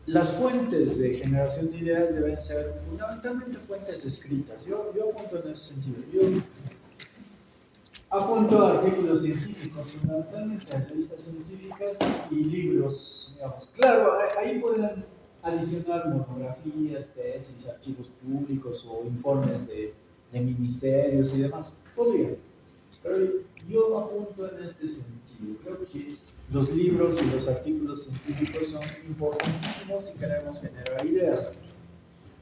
Las fuentes de generación de ideas deben ser fundamentalmente fuentes escritas. Yo apunto en ese sentido. Yo apunto a artículos científicos, fundamentalmente a revistas científicas y libros, digamos. Claro, ahí pueden adicionar monografías, tesis, archivos públicos o informes de ministerios y demás. Podría. Pero yo apunto en este sentido. Creo que los libros y los artículos científicos son importantísimos si queremos generar ideas.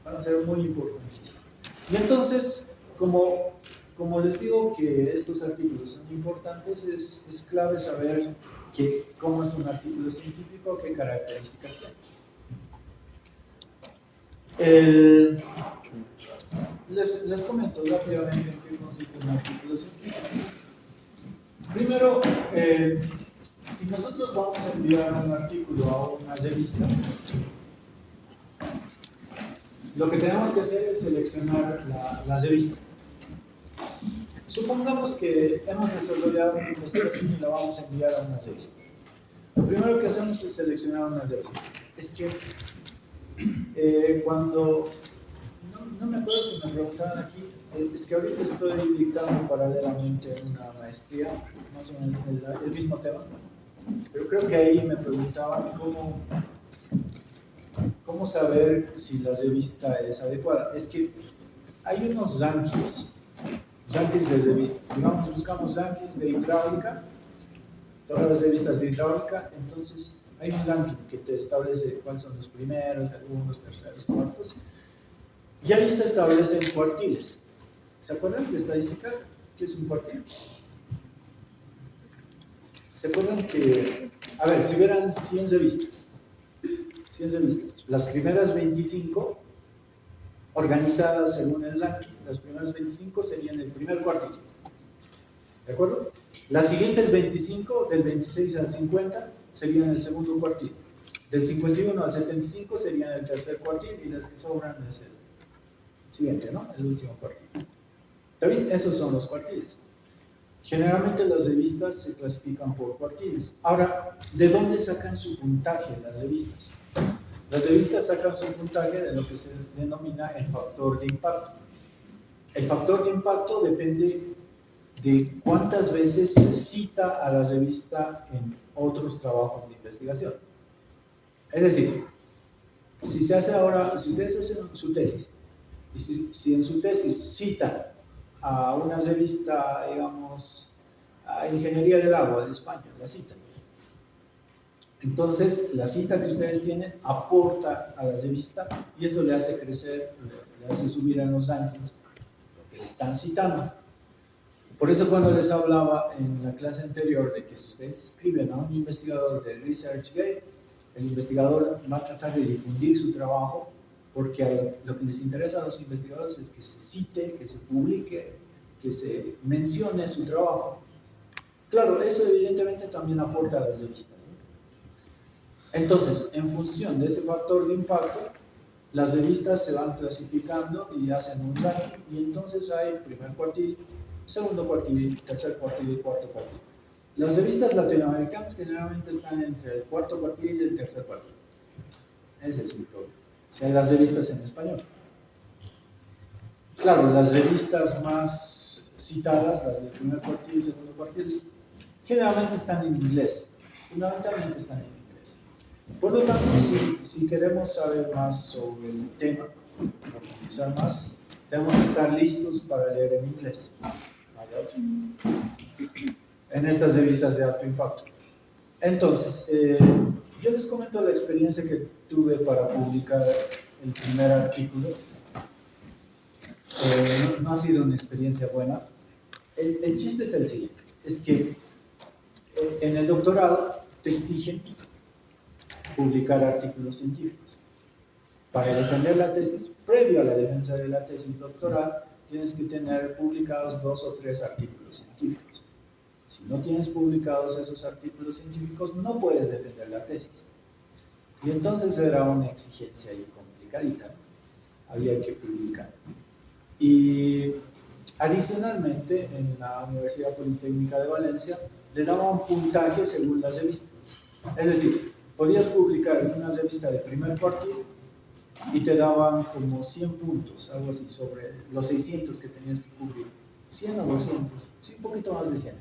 Van a ser muy importantísimos. Y entonces, como les digo que estos artículos son importantes, es clave saber cómo es un artículo científico, qué características tiene. Les comento rápidamente en qué consiste un artículo científico. Primero, si nosotros vamos a enviar un artículo a una revista, lo que tenemos que hacer es seleccionar la revista. Supongamos que hemos desarrollado una investigación y la vamos a enviar a una revista. Lo primero que hacemos es seleccionar una revista. Es que cuando... No me acuerdo si me preguntaban aquí, es que ahorita estoy dictando paralelamente una maestría, más o menos el mismo tema, pero creo que ahí me preguntaban cómo saber si la revista es adecuada. Es que hay unos rankings de revistas. Digamos, buscamos rankings de hidráulica, todas las revistas de hidráulica, entonces hay un ranking que te establece cuáles son los primeros, segundos, terceros, cuartos, y ahí se establecen cuartiles. ¿Se acuerdan de estadística? ¿Qué es un cuartil? ¿Se acuerdan que, a ver, si hubieran 100 revistas, las primeras 25 organizadas según el ranking, las primeras 25 serían el primer cuartil, ¿de acuerdo? Las siguientes 25, del 26 al 50, serían el segundo cuartil, del 51 al 75 serían el tercer cuartil, y las que sobran es el siguiente, ¿no? El último cuartil. ¿Está bien? Esos son los cuartiles. Generalmente las revistas se clasifican por cuartiles. Ahora, ¿de dónde sacan su puntaje las revistas? Las revistas sacan su puntaje de lo que se denomina el factor de impacto. El factor de impacto depende de cuántas veces se cita a la revista en otros trabajos de investigación. Es decir, si ustedes hacen su tesis, y si en su tesis citan a una revista, digamos, a Ingeniería del Agua de España, la citan. Entonces, la cita que ustedes tienen aporta a la revista y eso le hace crecer, le hace subir en los rankings, porque le están citando. Por eso cuando les hablaba en la clase anterior de que si ustedes escriben a un investigador de ResearchGate, el investigador va a tratar de difundir su trabajo, porque lo que les interesa a los investigadores es que se cite, que se publique, que se mencione su trabajo. Claro, eso evidentemente también aporta a las revistas, ¿no? Entonces, en función de ese factor de impacto, las revistas se van clasificando y hacen un ranking, y entonces hay primer cuartil, segundo cuartil, tercer cuartil y cuarto cuartil. Las revistas latinoamericanas generalmente están entre el cuarto cuartil y el tercer cuartil. Ese es mi problema. Si hay las revistas en español. Claro, las revistas más citadas, las del primer cuartil y segundo cuartil, generalmente están en inglés. Fundamentalmente están en inglés. Por lo tanto, si queremos saber más sobre el tema, profundizar más, tenemos que estar listos para leer en inglés. En estas revistas de alto impacto. Entonces, yo les comento la experiencia que tuve para publicar el primer artículo. No ha sido una experiencia buena. El chiste es el siguiente, es que en el doctorado te exigen publicar artículos científicos. Para defender la tesis, previo a la defensa de la tesis doctoral, tienes que tener publicados 2 o 3 artículos científicos. Si no tienes publicados esos artículos científicos, no puedes defender la tesis. Y entonces era una exigencia ahí complicadita, ¿no? Había que publicar. Y adicionalmente, en la Universidad Politécnica de Valencia, le daban puntaje según las revistas. Es decir, podías publicar en una revista de primer cuartil y te daban como 100 puntos, algo así, sobre los 600 que tenías que cubrir. 100 o 200, sí, un poquito más de 100.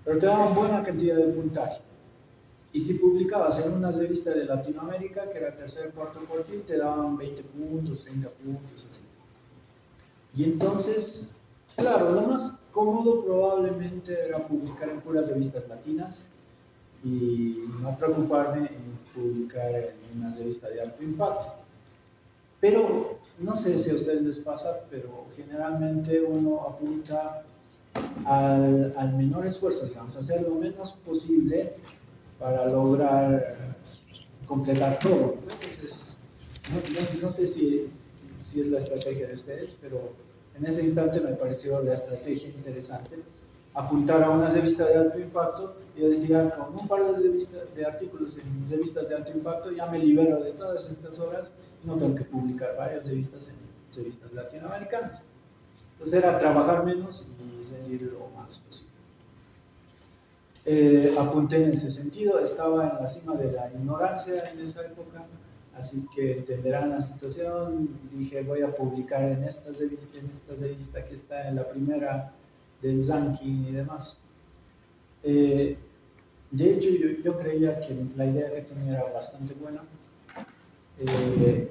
Pero te daban buena cantidad de puntaje. Y si publicabas en una revista de Latinoamérica, que era tercer, cuarto cuartil, te daban 20 puntos, 30 puntos, así. Y entonces, claro, lo más cómodo probablemente era publicar en puras revistas latinas y no preocuparme en publicar en una revista de alto impacto. Pero no sé si a ustedes les pasa, pero generalmente uno apunta al menor esfuerzo, digamos, hacer lo menos posible para lograr completar todo. Entonces, no sé si es la estrategia de ustedes, pero en ese instante me pareció la estrategia interesante. Apuntar a una revista de alto impacto, y yo decía, con un par de artículos en revistas de alto impacto, ya me libero de todas estas horas y no tengo que publicar varias revistas en revistas latinoamericanas. Entonces era trabajar menos y seguir lo más posible. Apunté en ese sentido, estaba en la cima de la ignorancia en esa época, así que entenderán la situación. Dije, voy a publicar en esta revista que está en la primera del ranking y demás. De hecho, yo creía que la idea que tenía era bastante buena.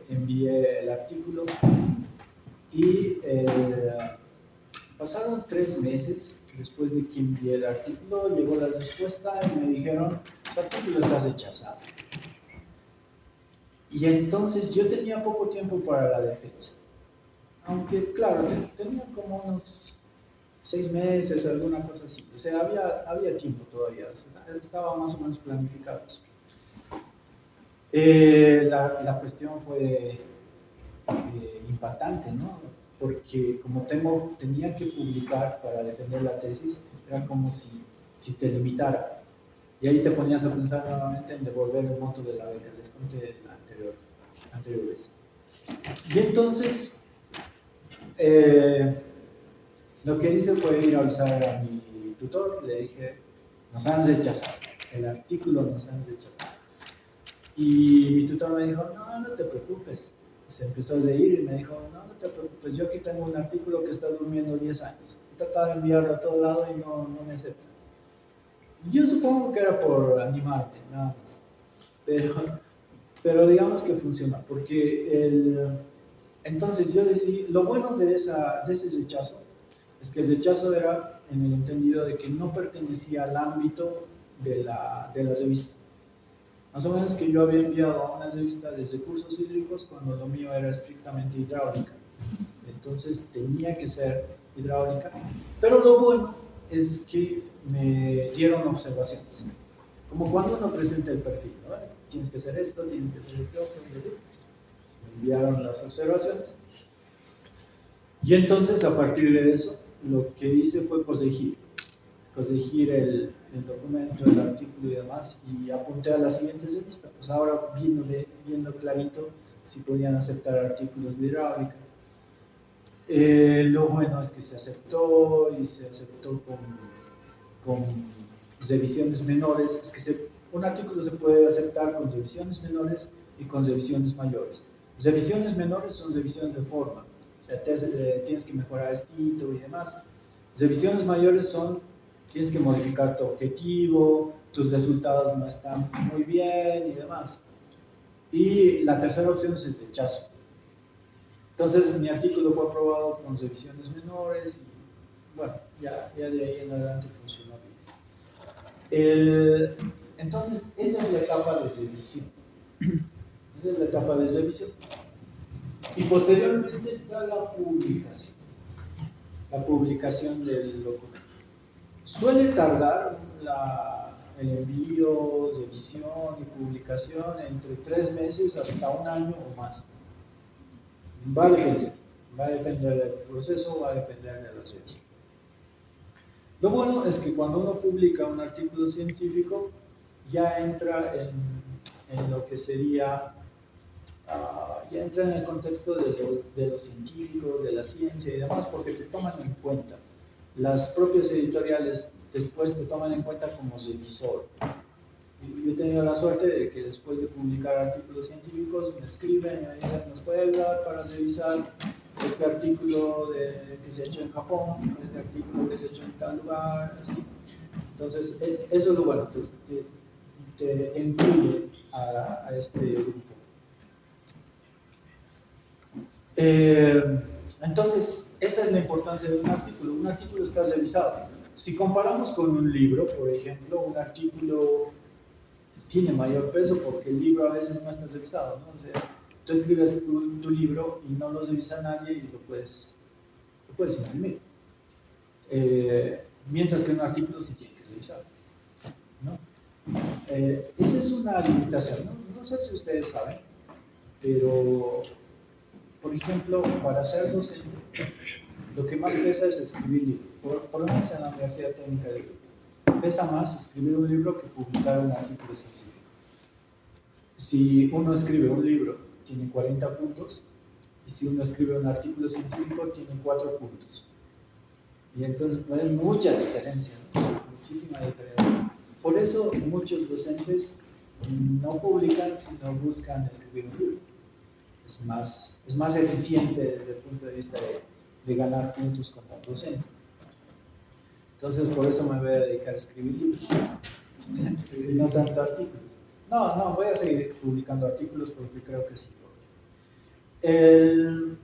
Envié el artículo y pasaron 3 meses después de que envié el artículo, llegó la respuesta y me dijeron, tu artículo está rechazado. Y entonces yo tenía poco tiempo para la defensa. Aunque, claro, tenía como unos 6 meses, alguna cosa así. O sea, había tiempo todavía, estaba más o menos planificado eso. La cuestión fue impactante, ¿no? Porque como tenía que publicar para defender la tesis, era como si te limitara. Y ahí te ponías a pensar nuevamente en devolver el monto de la beca, les conté anterior vez. Y entonces, lo que hice fue ir a avisar a mi tutor, le dije, nos han rechazado, el artículo nos han rechazado. Y mi tutor me dijo, no te preocupes. Se empezó a reír y me dijo, no te preocupes, yo aquí tengo un artículo que está durmiendo 10 años. He tratado de enviarlo a todo lado y no me acepta. Yo supongo que era por animarme, nada más. Pero digamos que funciona, porque entonces yo decidí, lo bueno de ese rechazo es que el rechazo era en el entendido de que no pertenecía al ámbito de la revista. Más o menos que yo había enviado a una revista de recursos hídricos cuando lo mío era estrictamente hidráulica. Entonces tenía que ser hidráulica. Pero lo bueno es que me dieron observaciones. Como cuando uno presenta el perfil, ¿no? Tienes que hacer esto, tienes que hacer esto, me enviaron las observaciones. Y entonces a partir de eso, lo que hice fue corregir el documento, el artículo y demás, y apunté a la siguiente revista. Pues ahora viendo clarito si podían aceptar artículos de hidráulica. Lo bueno es que se aceptó y se aceptó con revisiones menores. Es que un artículo se puede aceptar con revisiones menores y con revisiones mayores. Revisiones menores son revisiones de forma, o sea, tienes que mejorar estilo y demás. Revisiones mayores son, tienes que modificar tu objetivo, tus resultados no están muy bien y demás. Y la tercera opción es el rechazo. Entonces mi artículo fue aprobado con revisiones menores y bueno, ya de ahí en adelante funcionó bien. Entonces esa es la etapa de revisión. Esa es la etapa de revisión. Y posteriormente está la publicación del documento. Suele tardar el envío, revisión y publicación entre 3 meses hasta 1 año o más. Va a depender del proceso, va a depender de la revista. Lo bueno es que cuando uno publica un artículo científico, ya entra en lo que sería, ya entra en el contexto de lo científico, de la ciencia y demás, porque te toman en cuenta. Las propias editoriales después te toman en cuenta como revisor. Yo he tenido la suerte de que después de publicar artículos científicos me escriben y me dicen, ¿nos puede ayudar para revisar este artículo que se ha hecho en Japón, este artículo que se ha hecho en tal lugar? Así. Entonces, eso es lo bueno, te incluye a este grupo. Entonces, esa es la importancia de un artículo. Un artículo está revisado. Si comparamos con un libro, por ejemplo, un artículo tiene mayor peso porque el libro a veces no está revisado, ¿no? O sea, tú escribes tu libro y no lo revisa nadie y lo puedes imprimir. Mientras que un artículo sí tiene que revisar, ¿no? Esa es una limitación, ¿no? No sé si ustedes saben, pero, por ejemplo, para ser docente, lo que más pesa es escribir libros. Por lo menos en la Universidad Técnica de Lima, pesa más escribir un libro que publicar un artículo científico. Si uno escribe un libro, tiene 40 puntos, y si uno escribe un artículo científico, tiene 4 puntos. Y entonces hay mucha diferencia, ¿no? Muchísima diferencia. Por eso muchos docentes no publican, sino buscan escribir un libro. Es más eficiente desde el punto de vista de ganar puntos como docente. Entonces, por eso me voy a dedicar a escribir libros, y no tanto artículos. No, voy a seguir publicando artículos porque creo que es importante.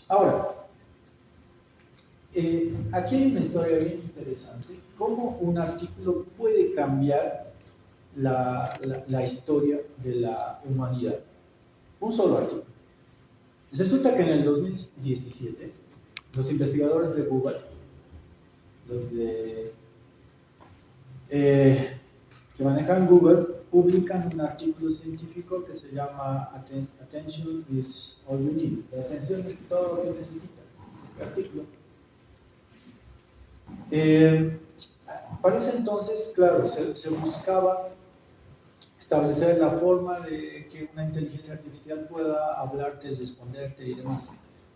Ahora, aquí hay una historia bien interesante, cómo un artículo puede cambiar la historia de la humanidad. Un solo artículo. Resulta que en el 2017, los investigadores de Google, los que manejan Google, publican un artículo científico que se llama Attention is all you need. La atención es todo lo que necesitas. Este artículo. Para ese entonces, claro, se buscaba establecer la forma de que una inteligencia artificial pueda hablarte, responderte y demás.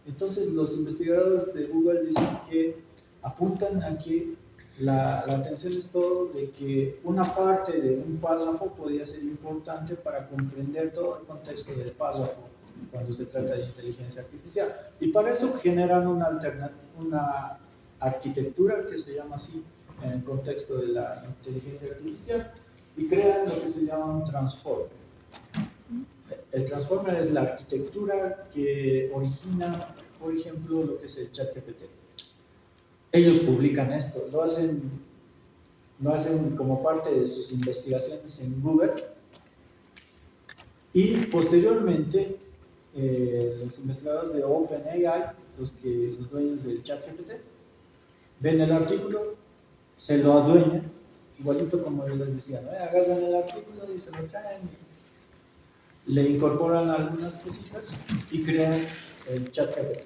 Entonces, los investigadores de Google dicen que apuntan a que la atención es todo, de que una parte de un párrafo podría ser importante para comprender todo el contexto del párrafo cuando se trata de inteligencia artificial. Y para eso generan una arquitectura que se llama así en el contexto de la inteligencia artificial y crean lo que se llama un transformer. El transformer es la arquitectura que origina, por ejemplo, lo que es el ChatGPT. Ellos publican esto, lo hacen como parte de sus investigaciones en Google y posteriormente los investigadores de OpenAI, los dueños del ChatGPT, ven el artículo, se lo adueñan, igualito como yo les decía, ¿no? Agarran el artículo y se lo traen, le incorporan algunas cositas y crean el ChatGPT.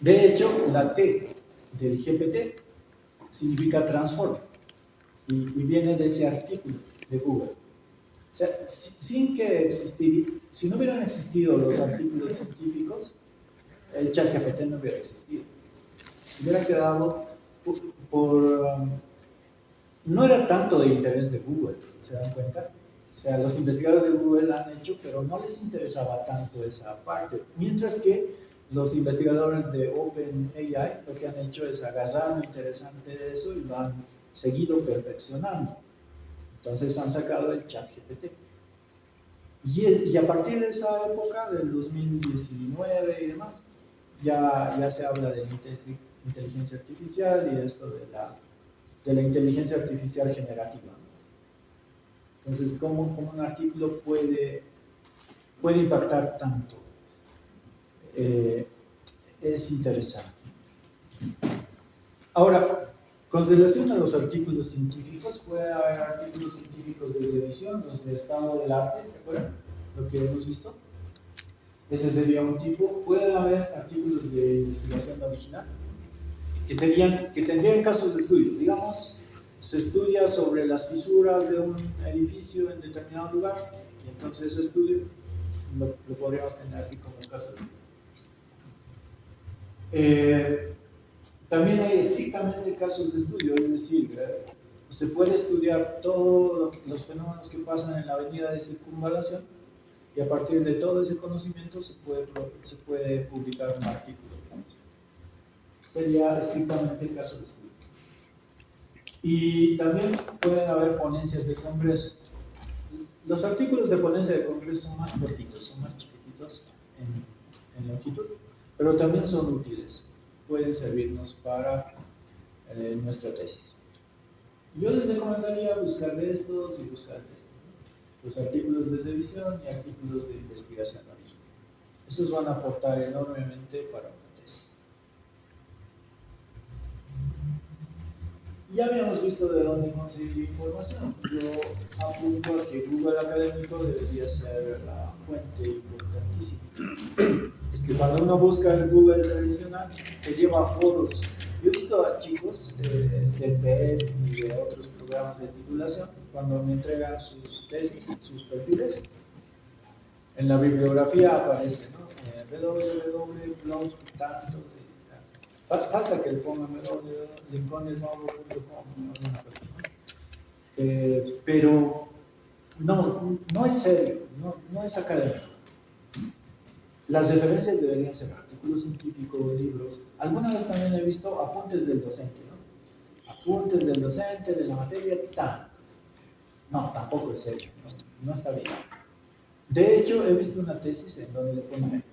De hecho, la T del GPT significa transformer y viene de ese artículo de Google. O sea, si no hubieran existido los artículos científicos, el ChatGPT no hubiera existido. Se hubiera quedado no era tanto de interés de Google, ¿se dan cuenta? O sea, los investigadores de Google han hecho, pero no les interesaba tanto esa parte. Mientras que los investigadores de OpenAI lo que han hecho es agarrar lo interesante de eso y lo han seguido perfeccionando. Entonces han sacado el ChatGPT. Y a partir de esa época, del 2019 y demás, ya se habla de inteligencia artificial y esto de la inteligencia artificial generativa. Entonces, ¿cómo un artículo puede impactar tanto? Es interesante. Ahora, con relación a los artículos científicos, puede haber artículos científicos de revisión, los de estado del arte, ¿se acuerdan? Lo que hemos visto. Ese sería un tipo. Pueden haber artículos de investigación original, que tendrían casos de estudio. Digamos, se estudia sobre las fisuras de un edificio en determinado lugar, y entonces ese estudio lo podríamos tener así como un caso de estudio. También hay estrictamente casos de estudio, es decir, Se puede estudiar todos los fenómenos que pasan en la avenida de circunvalación y a partir de todo ese conocimiento se puede publicar un artículo. Sería estrictamente el caso de estudio. Y también pueden haber ponencias de congreso. Los artículos de ponencia de congreso son más cortitos, son más chiquititos en longitud, pero también son útiles. Pueden servirnos para nuestra tesis. Yo les recomendaría buscar de estos y buscar de estos, ¿no? Los artículos de revisión y artículos de investigación original. Esos van a aportar enormemente para una tesis. Ya habíamos visto de dónde conseguir información. Yo apunto a que Google Académico debería ser la fuente importantísima. Es que cuando uno busca el Google tradicional, te lleva a foros. Yo he visto a chicos del PET y de otros programas de titulación, cuando me entregan sus tesis, sus perfiles, en la bibliografía aparece, ¿no? www.blogs, tantos, falta que le pongan www.rinconesnuevo.com, pero no es serio, no es académico. Las referencias deberían ser artículos científicos, libros. Alguna vez también he visto apuntes del docente, ¿no? Apuntes del docente de la materia tantos. No, tampoco es serio, no está bien. De hecho, he visto una tesis en donde le ponen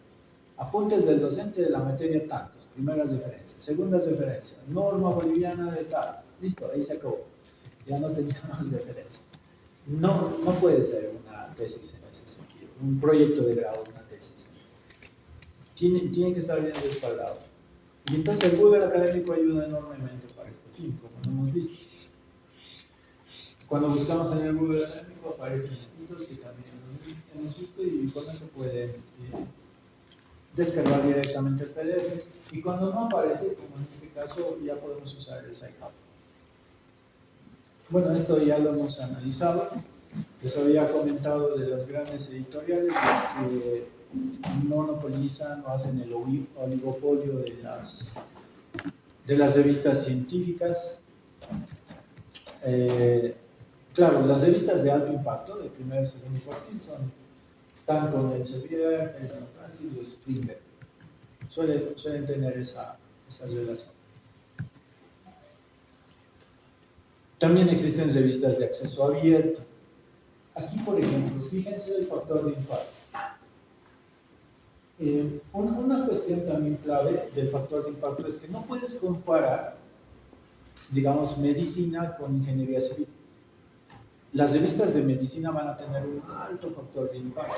apuntes del docente de la materia tantos, primeras referencias, segundas referencias, norma boliviana de tal, listo, ahí se acabó, ya no tenía más referencia. No puede ser una tesis en ese sentido, un proyecto de grado, una tesis. Tiene que estar bien respaldado. Y entonces el Google Académico ayuda enormemente para este fin, como lo hemos visto. Cuando buscamos en el Google Académico aparecen estilos que también hemos visto y con eso pueden descargar directamente el PDF. Y cuando no aparece, como en este caso, ya podemos usar el SciHub. Bueno, esto ya lo hemos analizado. Les había comentado de las grandes editoriales, las que monopolizan o hacen el oligopolio de las revistas científicas. Claro, las revistas de alto impacto, de primer y segundo cuartil, están con el Elsevier, el San Francisco y el Springer. Suelen tener esa relación. También existen revistas de acceso abierto. Aquí, por ejemplo, fíjense el factor de impacto. Una cuestión también clave del factor de impacto es que no puedes comparar, digamos, medicina con ingeniería civil. Las revistas de medicina van a tener un alto factor de impacto,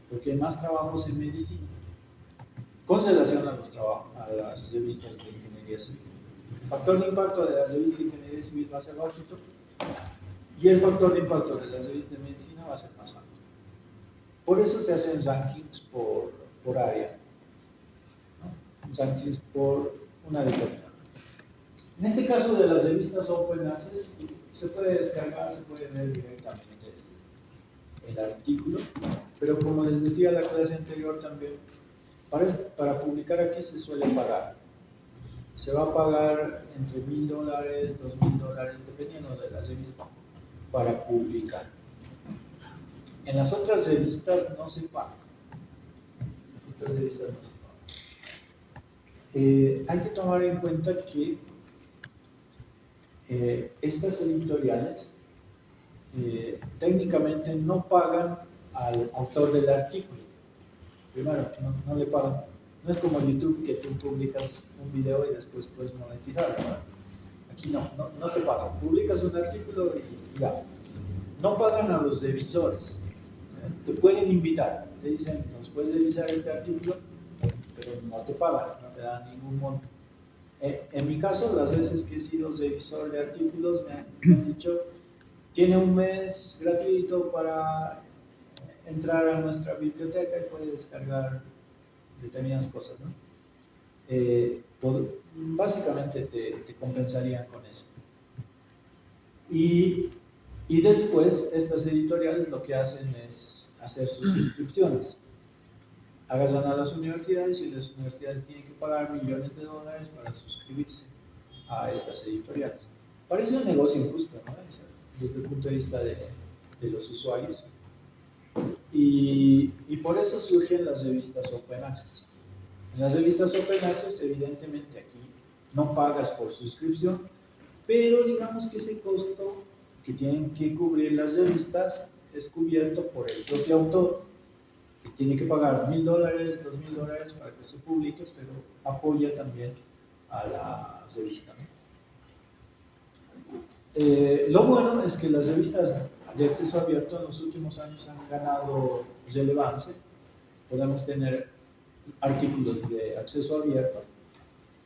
porque hay más trabajos en medicina, con relación a las revistas de ingeniería civil. El factor de impacto de las revistas de ingeniería civil va a ser bajito, y el factor de impacto de las revistas de medicina va a ser más alto. Por eso se hacen rankings por área, ¿no? Rankings por una determinada. En este caso de las revistas Open Access, se puede descargar, se puede ver directamente el artículo, pero como les decía en la clase anterior también, para publicar aquí se suele pagar. Se va a pagar entre $1,000, $2,000, dependiendo de la revista, para publicar. En las otras revistas no se paga. Hay que tomar en cuenta que estas editoriales técnicamente no pagan al autor del artículo. Primero, no le pagan. No es como YouTube, que tú publicas un video y después puedes monetizar, ¿verdad? Aquí no te pagan. Publicas un artículo y ya. No pagan a los revisores. Te pueden invitar, te dicen, nos puedes revisar este artículo, pero no te pagan, no te dan ningún monto. En mi caso, las veces que he sido revisor de artículos, me han dicho, tiene un mes gratuito para entrar a nuestra biblioteca y puede descargar determinadas cosas, ¿no? Básicamente te compensarían con eso. Y después, estas editoriales lo que hacen es hacer sus suscripciones. Agarran a las universidades y las universidades tienen que pagar millones de dólares para suscribirse a estas editoriales. Parece un negocio injusto, ¿no? Desde el punto de vista de los usuarios. Y por eso surgen las revistas Open Access. En las revistas Open Access, evidentemente, aquí no pagas por suscripción, pero digamos que ese costo que tienen que cubrir las revistas es cubierto por el propio autor, que tiene que pagar $1,000, $2,000 para que se publique, pero apoya también a la revista, ¿no? Lo bueno es que las revistas de acceso abierto en los últimos años han ganado relevancia. Podemos tener artículos de acceso abierto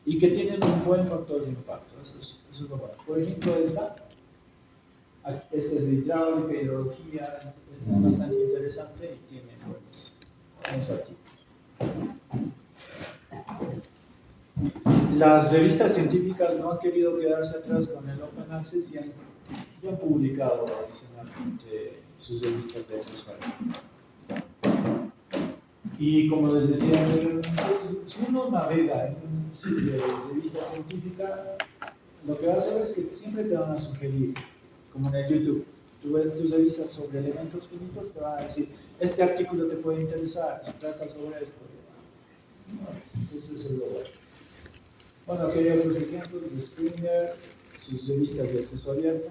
y que tienen un buen factor de impacto. Eso es lo bueno. Por ejemplo, esta es de hidráulica, hidrología, es bastante interesante y tiene buenos artículos. Las revistas científicas no han querido quedarse atrás con el Open Access y han publicado adicionalmente sus revistas de acceso abierto. Y como les decía anteriormente, si uno navega en un sitio de revista científica, lo que vas a ver es que siempre te van a sugerir, como en el YouTube, tú revisas sobre elementos finitos, te van a decir, este artículo te puede interesar, se trata sobre esto. Entonces eso es lo bueno. Bueno, aquí hay otros ejemplos de Springer, sus revistas de acceso abierto.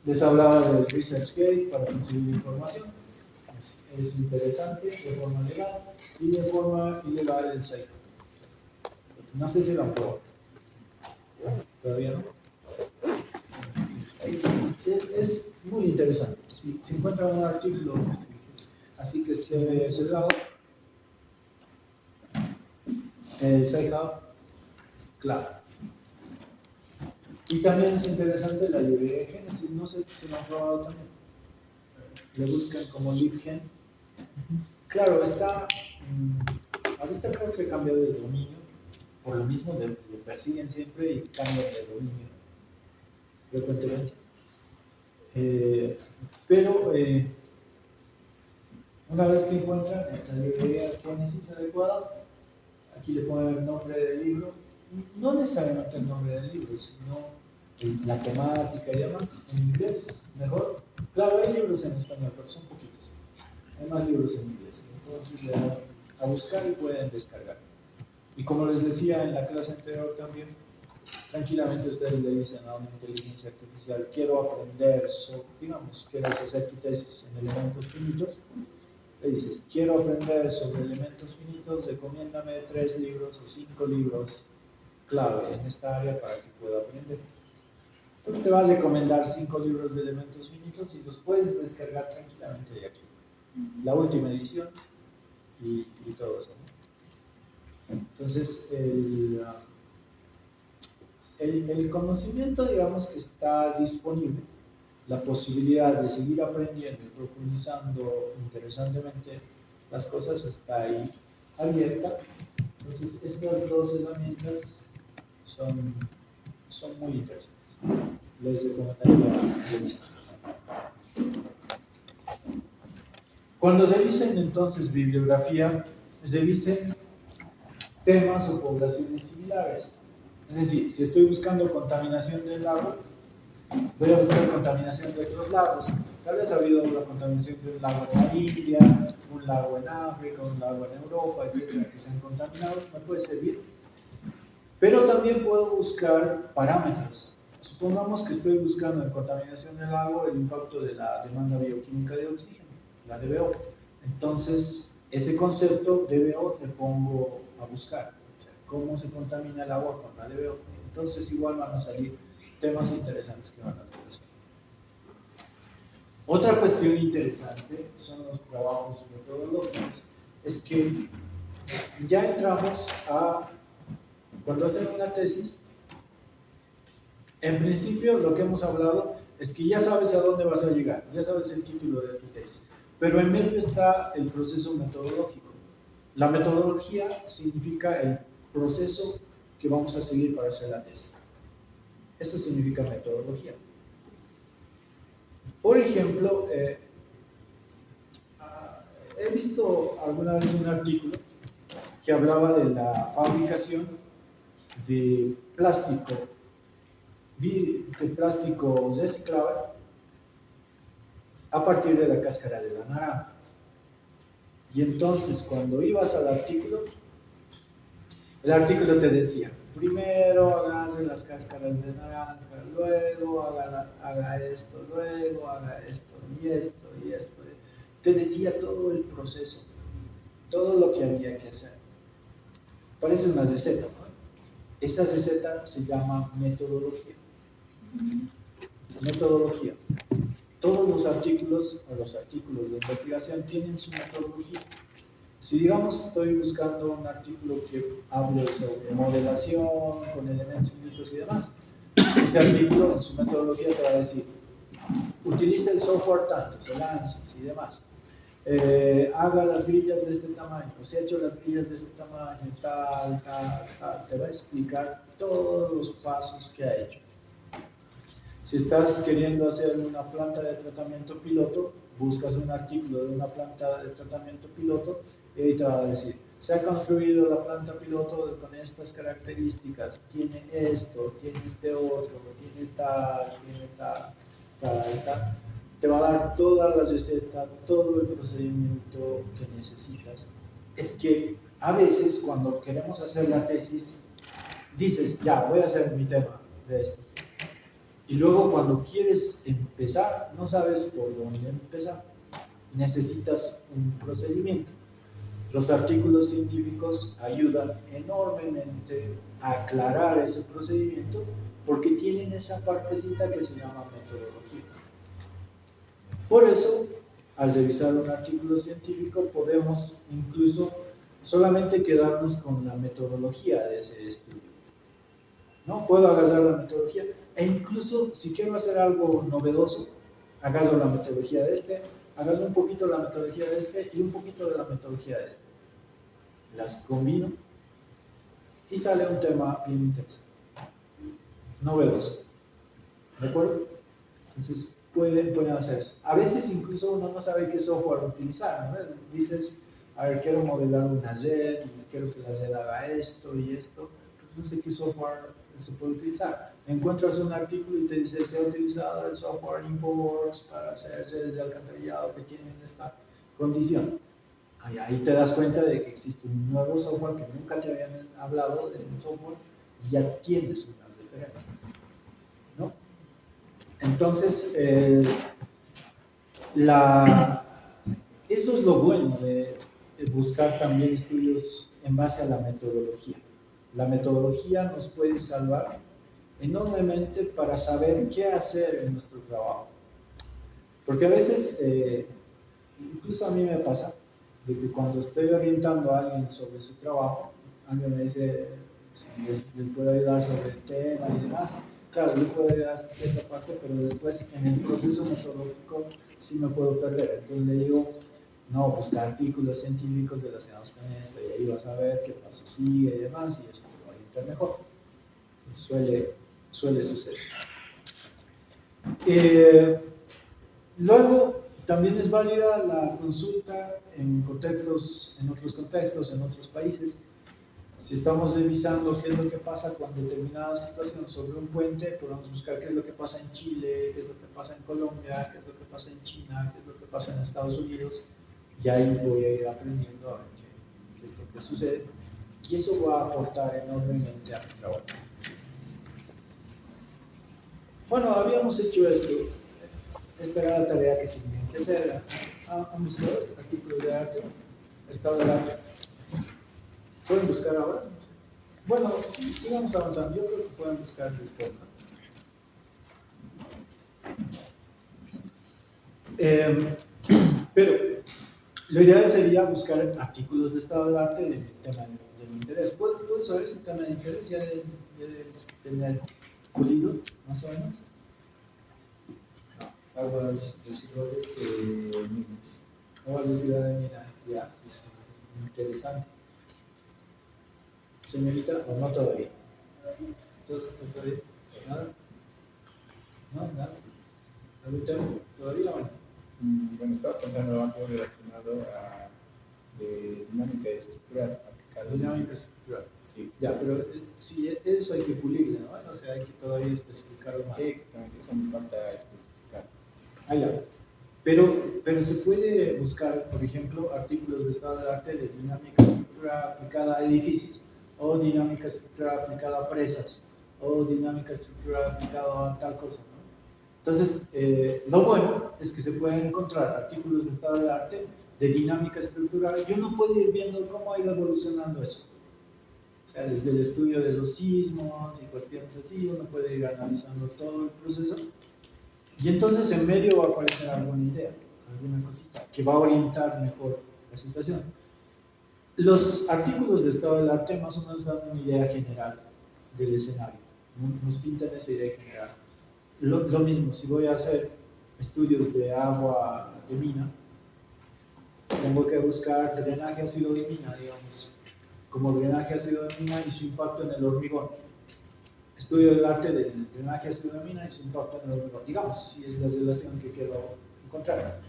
Les hablaba del ResearchGate para conseguir información. Es interesante de forma legal y de forma ilegal el SciHub. No sé si lo han probado. Todavía no. Es muy interesante. Si encuentran un artículo así que esté cerrado, el SciHub es claro. Y también es interesante la librería de Génesis, no sé si lo han probado también. Le buscan como libgen. Claro, está. Ahorita creo que he cambiado de dominio, por lo mismo lo persiguen siempre y cambian de dominio frecuentemente. Pero una vez que encuentran la librería de Génesis adecuada, aquí le ponen el nombre del libro, no necesariamente el nombre del libro, sino la temática y demás, en inglés, mejor. Claro, hay libros en español, pero son poquitos. Hay más libros en inglés. Entonces le dan a buscar y pueden descargar. Y como les decía en la clase anterior también, tranquilamente ustedes le dicen a una inteligencia artificial, quiero aprender sobre, digamos, quieres hacer tu tesis en elementos finitos, le dices, quiero aprender sobre elementos finitos, recomiéndame 3 libros o 5 libros clave en esta área para que pueda aprender. Entonces te vas a recomendar 5 libros de elementos finitos y los puedes descargar tranquilamente de aquí. La última edición y todo eso, ¿no? Entonces el conocimiento, digamos, que está disponible, la posibilidad de seguir aprendiendo y profundizando interesantemente las cosas está ahí abierta. Entonces estas dos herramientas son muy interesantes. Les recomendaría revisar. Cuando revisen entonces bibliografía, revisen temas o poblaciones similares. Es decir, si estoy buscando contaminación del lago, voy a buscar contaminación de otros lagos. Tal vez ha habido una contaminación de un lago en la India, un lago en África, un lago en Europa, etcétera, que se han contaminado, me puede servir. Pero también puedo buscar parámetros. Supongamos que estoy buscando en contaminación del agua el impacto de la demanda bioquímica de oxígeno, la DBO. Entonces, ese concepto DBO te pongo a buscar. O sea, cómo se contamina el agua con la DBO. Entonces, igual van a salir temas interesantes que van a hacer. Otra cuestión interesante son los trabajos metodológicos. Es que ya entramos a, cuando hacen una tesis, en principio lo que hemos hablado es que ya sabes a dónde vas a llegar, ya sabes el título de tu tesis, pero en medio está el proceso metodológico. La metodología significa el proceso que vamos a seguir para hacer la tesis. Eso significa metodología. Por ejemplo, he visto alguna vez un artículo que hablaba de la fabricación de plástico de plástico reciclable a partir de la cáscara de la naranja. Y entonces, cuando ibas al artículo, el artículo te decía, primero agarre las cáscaras de naranja, luego haga esto, luego haga esto, y esto, y esto. Te decía todo el proceso, todo lo que había que hacer. Parece una receta, ¿no? Esa receta se llama metodología. Metodología. Todos los artículos o los artículos de investigación tienen su metodología. Si digamos estoy buscando un artículo que hable sobre modelación con elementos finitos y demás, ese artículo en su metodología te va a decir, utiliza el software tanto, el ANSYS y demás, haga las grillas de este tamaño, pues he hecho las grillas de este tamaño, tal, te va a explicar todos los pasos que ha hecho. Si estás queriendo hacer una planta de tratamiento piloto, buscas un artículo de una planta de tratamiento piloto y ahí te va a decir, se ha construido la planta piloto con estas características, tiene esto, tiene este otro, tiene tal, tal. Te va a dar toda la receta, todo el procedimiento que necesitas. Es que a veces cuando queremos hacer la tesis, dices, ya, voy a hacer mi tema de esto. Y luego cuando quieres empezar, no sabes por dónde empezar. Necesitas un procedimiento. Los artículos científicos ayudan enormemente a aclarar ese procedimiento porque tienen esa partecita que se llama metodología. Por eso, al revisar un artículo científico, podemos incluso solamente quedarnos con la metodología de ese estudio. ¿No? Puedo agarrar la metodología e incluso si quiero hacer algo novedoso, agarro la metodología de este, agarro un poquito la metodología de este y un poquito de la metodología de este. Las combino y sale un tema bien interesante, novedoso. ¿De acuerdo? Entonces pueden hacer eso. A veces incluso uno no sabe qué software utilizar, ¿no? Dices, a ver, quiero modelar una red y quiero que la red haga esto y esto, pero no sé qué software se puede utilizar. Encuentras un artículo y te dice, se ha utilizado el software Infoworks para hacer redes de alcantarillado que tienen esta condición. Ahí te das cuenta de que existe un nuevo software que nunca te habían hablado de un software y ya tienes una referencia, ¿no? Entonces, eso es lo bueno de buscar también estudios en base a la metodología. La metodología nos puede salvar enormemente para saber qué hacer en nuestro trabajo. Porque a veces, incluso a mí me pasa, de que cuando estoy orientando a alguien sobre su trabajo, alguien me dice si le puedo ayudar sobre el tema y demás. Claro, yo puedo ayudar hasta cierta parte, pero después en el proceso metodológico sí me puedo perder. Entonces le digo, no, buscar artículos científicos relacionados con esto y ahí vas a ver qué paso sigue y demás, y eso te va a orientar mejor. Suele suceder. Luego, también es válida la consulta en otros contextos, en otros países. Si estamos revisando qué es lo que pasa con determinada situación sobre un puente, podemos buscar qué es lo que pasa en Chile, qué es lo que pasa en Colombia, qué es lo que pasa en China, qué es lo que pasa en Estados Unidos, y ahí voy a ir aprendiendo a ver qué es lo que sucede. Y eso va a aportar enormemente a mi trabajo. Bueno, habíamos hecho esto. Esta era la tarea que tenían que hacer. Han buscado este artículo de arte, estado del arte. ¿Pueden buscar ahora? No sé. Bueno, sigamos avanzando. Yo creo que pueden buscar después, ¿no? Pero lo ideal sería buscar artículos de estado del arte del tema de mi interés. ¿Puedo saber si el tema de interés ya debes tener pulido, más o menos? Aguas residuales de minas. Aguas residuales de minas, ya, sí, interesante. Señorita, o no todavía. ¿Todavía? ¿Nada? No, nada. ¿Ahorita todavía o no? Bueno, estaba pensando algo relacionado a dinámica estructural Dinámica estructural. Sí. Ya, pero sí, eso hay que pulirle, ¿no? O sea, hay que todavía especificarlo más. Exactamente, eso me falta especificar. Ah, ya. Pero se puede buscar, por ejemplo, artículos de estado del arte de dinámica estructural aplicada a edificios, o dinámica estructural aplicada a presas, o dinámica estructural aplicada a tal cosa, ¿no? Entonces, lo bueno es que se pueden encontrar artículos de estado del arte de dinámica estructural y uno puede ir viendo cómo ha ido evolucionando eso. O sea, desde el estudio de los sismos y cuestiones así, uno puede ir analizando todo el proceso. Y entonces en medio va a aparecer alguna idea, alguna cosita que va a orientar mejor la situación. Los artículos de estado del arte más o menos dan una idea general del escenario, nos pintan esa idea general. Lo mismo, si voy a hacer estudios de agua de mina, tengo que buscar drenaje ácido de mina, digamos, como drenaje ácido de mina y su impacto en el hormigón. Estudio del arte del drenaje ácido de mina y su impacto en el hormigón, digamos, si es la relación que quiero encontrar.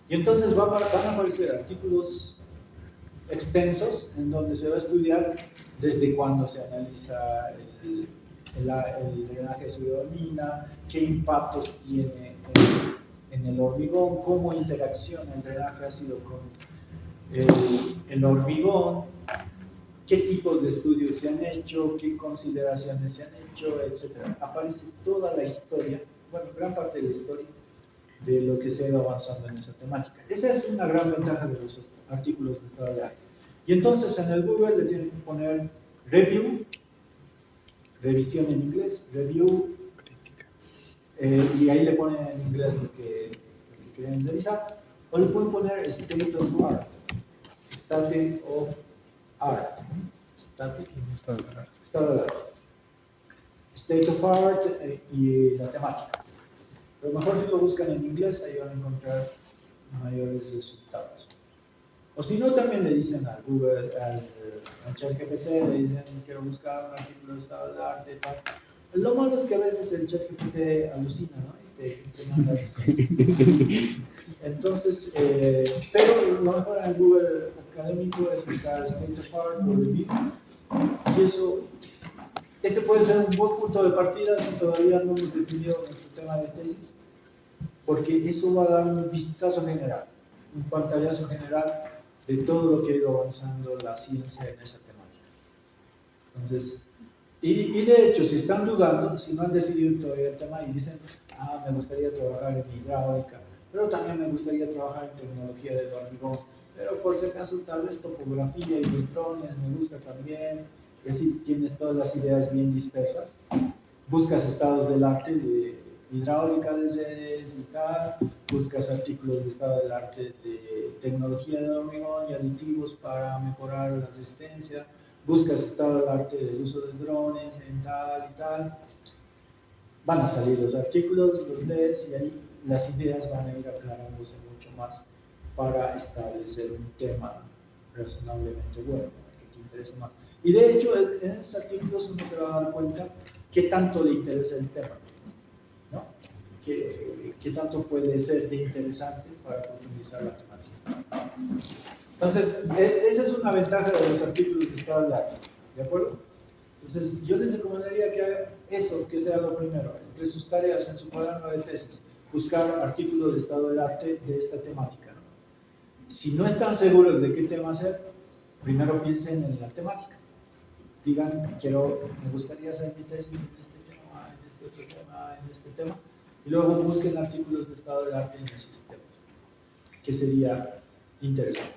Y entonces van a aparecer artículos extensos en donde se va a estudiar desde cuándo se analiza el drenaje ácido de mina, qué impactos tiene en el hormigón, cómo interacciona el drenaje ácido con el hormigón, qué tipos de estudios se han hecho, qué consideraciones se han hecho, etc. Aparece toda la historia, bueno, gran parte de la historia de lo que se ha ido avanzando en esa temática. Esa es una gran ventaja de los artículos de estado de arte. Y entonces en el Google le tienen que poner review, revisión en inglés, review, y ahí le ponen en inglés lo que quieren revisar, o le pueden poner state of art, state of art, state of art y la temática. Pero mejor si lo buscan en inglés, ahí van a encontrar mayores resultados. O si no, también le dicen a Google, al ChatGPT, le dicen, quiero buscar un artículo de estado del arte y tal. Lo malo es que a veces el ChatGPT alucina, ¿no? Y te manda cosas. Entonces, pero lo mejor en el Google académico es buscar State of Art o Review. Y eso, ese puede ser un buen punto de partida si todavía no hemos definido nuestro tema de tesis, porque eso va a dar un vistazo general, un pantallazo general de todo lo que ha ido avanzando la ciencia en esa temática. Entonces, y de hecho, si están dudando, si no han decidido todavía el tema y dicen, me gustaría trabajar en hidráulica, pero también me gustaría trabajar en tecnología del hormigón, pero por si acaso tal vez topografía y los drones me gusta también, y así tienes todas las ideas bien dispersas, buscas estados del arte de hidráulica de redes y tal, buscas artículos de estado del arte de tecnología de hormigón y aditivos para mejorar la resistencia, buscas estado del arte del uso de drones en tal y tal, van a salir los artículos, los lees y ahí las ideas van a ir aclarándose mucho más para establecer un tema razonablemente bueno, que te interese más. Y de hecho, en esos artículos uno se va a dar cuenta qué tanto le interesa el tema, ¿no? Qué tanto puede ser de interesante para profundizar la temática. Entonces, esa es una ventaja de los artículos de estado del arte, ¿de acuerdo? Entonces, yo les recomendaría que hagan eso, que sea lo primero, entre sus tareas en su cuaderno de tesis, buscar artículos de estado del arte de esta temática, ¿no? Si no están seguros de qué tema hacer, primero piensen en la temática. Digan, me gustaría hacer mi tesis en este tema, en este otro tema, en este tema, y luego busquen artículos de estado del arte en esos temas, que sería interesante.